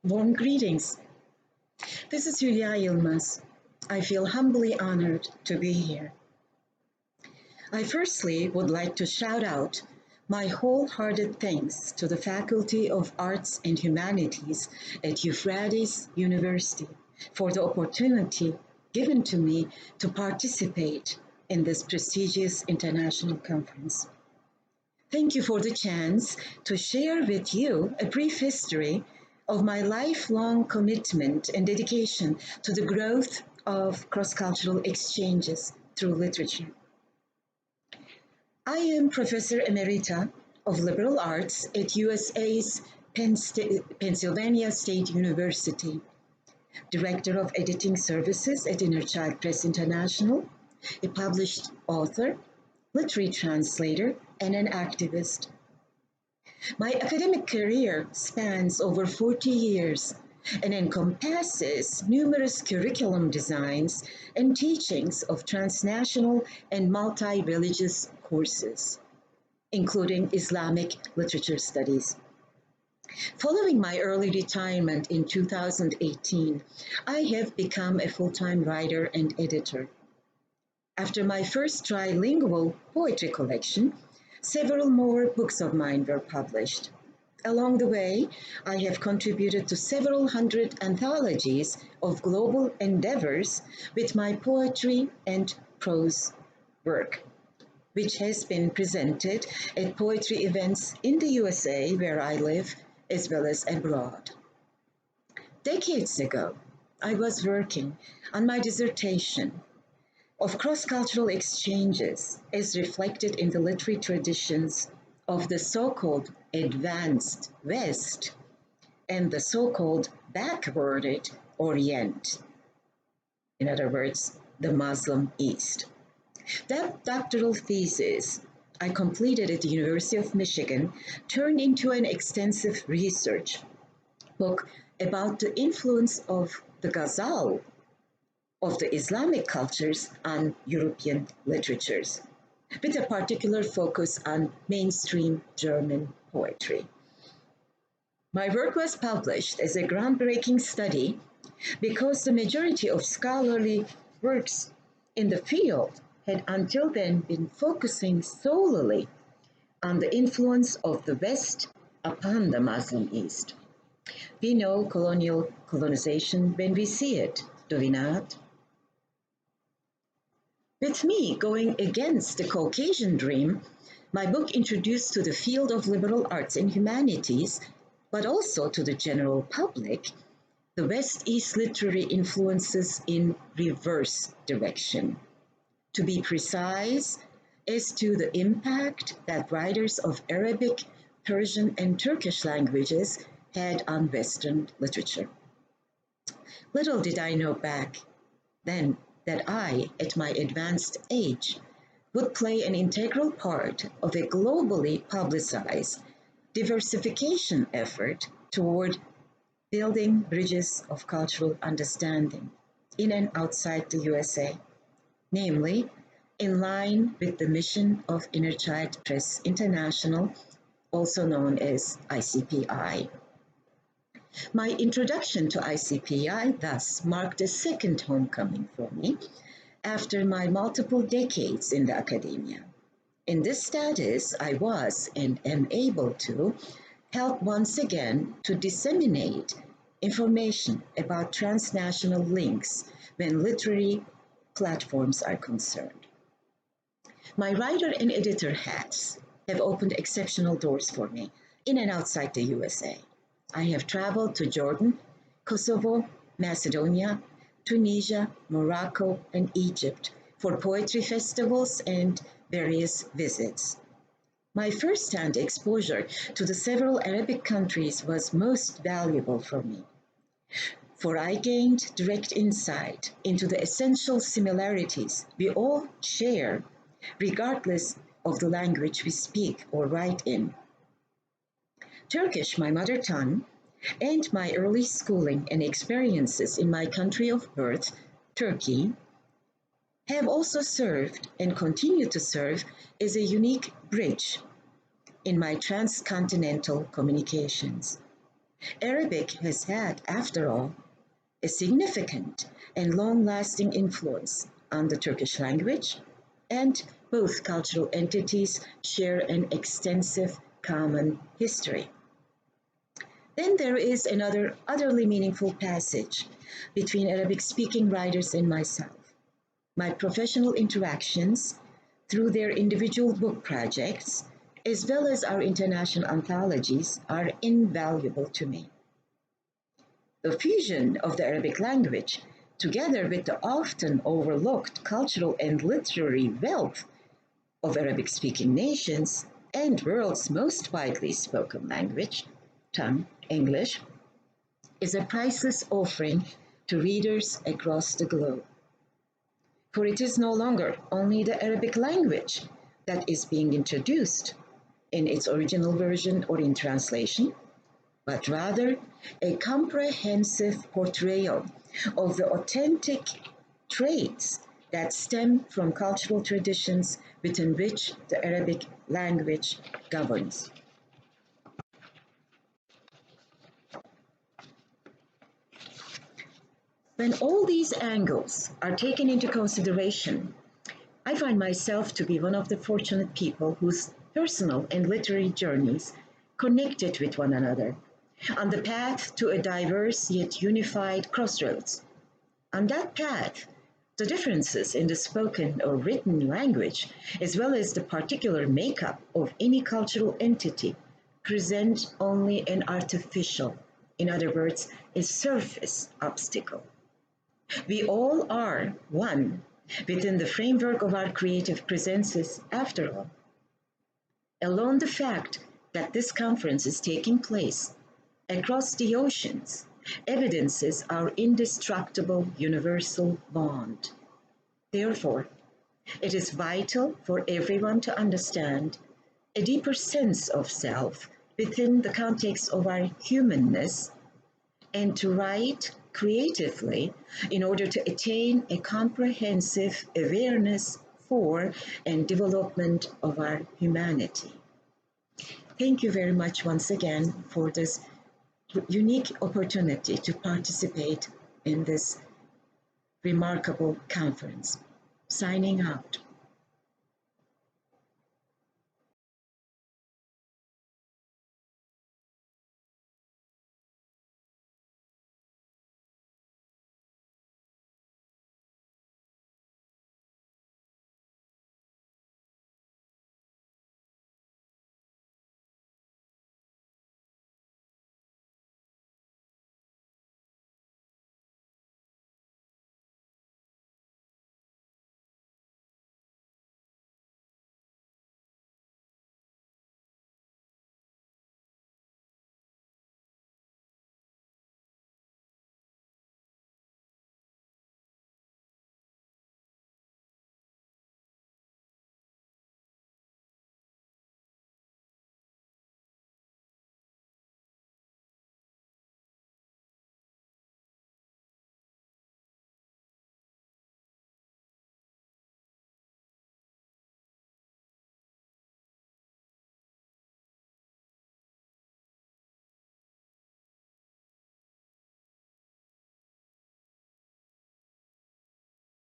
Warm greetings. This is Hülya Yılmaz. I feel humbly honored to be here. I firstly would like to shout out my wholehearted thanks to the Faculty of Arts and Humanities at Euphrates University for the opportunity given to me to participate in this prestigious international conference. Thank you for the chance to share with you a brief history of my lifelong commitment and dedication to the growth of cross-cultural exchanges through literature. I am Professor Emerita of Liberal Arts at USA's Pennsylvania State University, Director of Editing Services at Euphrates Press International, a published author, literary translator, and an activist. My academic career spans over 40 years and encompasses numerous curriculum designs and teachings of transnational and multi-religious courses, including Islamic literature studies. Following my early retirement in 2018, I have become a full-time writer and editor. After my first trilingual poetry collection, several more books of mine were published. Along the way, I have contributed to several hundred anthologies of global endeavors with my poetry and prose work, which has been presented at poetry events in the USA, where I live, as well as abroad. Decades ago, I was working on my dissertation of cross-cultural exchanges as reflected in the literary traditions of the so-called advanced West and the so-called backwarded Orient, in other words, the Muslim East. That doctoral thesis I completed at the University of Michigan turned into an extensive research book about the influence of the ghazal of the Islamic cultures on European literatures, with a particular focus on mainstream German poetry. My work was published as a groundbreaking study because the majority of scholarly works in the field had until then been focusing solely on the influence of the West upon the Muslim East. We know colonial colonization when we see it, do we not? With me going against the Caucasian dream, my book introduced to the field of liberal arts and humanities, but also to the general public, the West-East literary influences in reverse direction. To be precise, as to the impact that writers of Arabic, Persian, and Turkish languages had on Western literature. Little did I know back then that I, at my advanced age, would play an integral part of a globally publicized diversification effort toward building bridges of cultural understanding in and outside the USA, namely, in line with the mission of Euphrates Press International, also known as ICPI. My introduction to ICPI thus marked a second homecoming for me after my multiple decades in the academia. In this status, I was and am able to help once again to disseminate information about transnational links when literary platforms are concerned. My writer and editor hats have opened exceptional doors for me in and outside the USA. I have traveled to Jordan, Kosovo, Macedonia, Tunisia, Morocco, and Egypt for poetry festivals and various visits. My first-hand exposure to the several Arabic countries was most valuable for me, for I gained direct insight into the essential similarities we all share, regardless of the language we speak or write in. Turkish, my mother tongue, and my early schooling and experiences in my country of birth, Turkey, have also served and continue to serve as a unique bridge in my transcontinental communications. Arabic has had, after all, a significant and long-lasting influence on the Turkish language, and both cultural entities share an extensive common history. Then there is another utterly meaningful passage between Arabic-speaking writers and myself. My professional interactions through their individual book projects, as well as our international anthologies, are invaluable to me. The fusion of the Arabic language, together with the often overlooked cultural and literary wealth of Arabic-speaking nations and world's most widely spoken language, tongue, English, is a priceless offering to readers across the globe. For it is no longer only the Arabic language that is being introduced in its original version or in translation, but rather a comprehensive portrayal of the authentic traits that stem from cultural traditions within which the Arabic language governs. When all these angles are taken into consideration, I find myself to be one of the fortunate people whose personal and literary journeys connected with one another on the path to a diverse yet unified crossroads. On that path, the differences in the spoken or written language, as well as the particular makeup of any cultural entity, present only an artificial, in other words, a surface obstacle. We all are one within the framework of our creative presences, after all. Alone the fact that this conference is taking place across the oceans evidences our indestructible universal bond. Therefore, it is vital for everyone to understand a deeper sense of self within the context of our humanness and to write creatively in order to attain a comprehensive awareness for and development of our humanity. Thank you very much once again for this unique opportunity to participate in this remarkable conference. Signing out.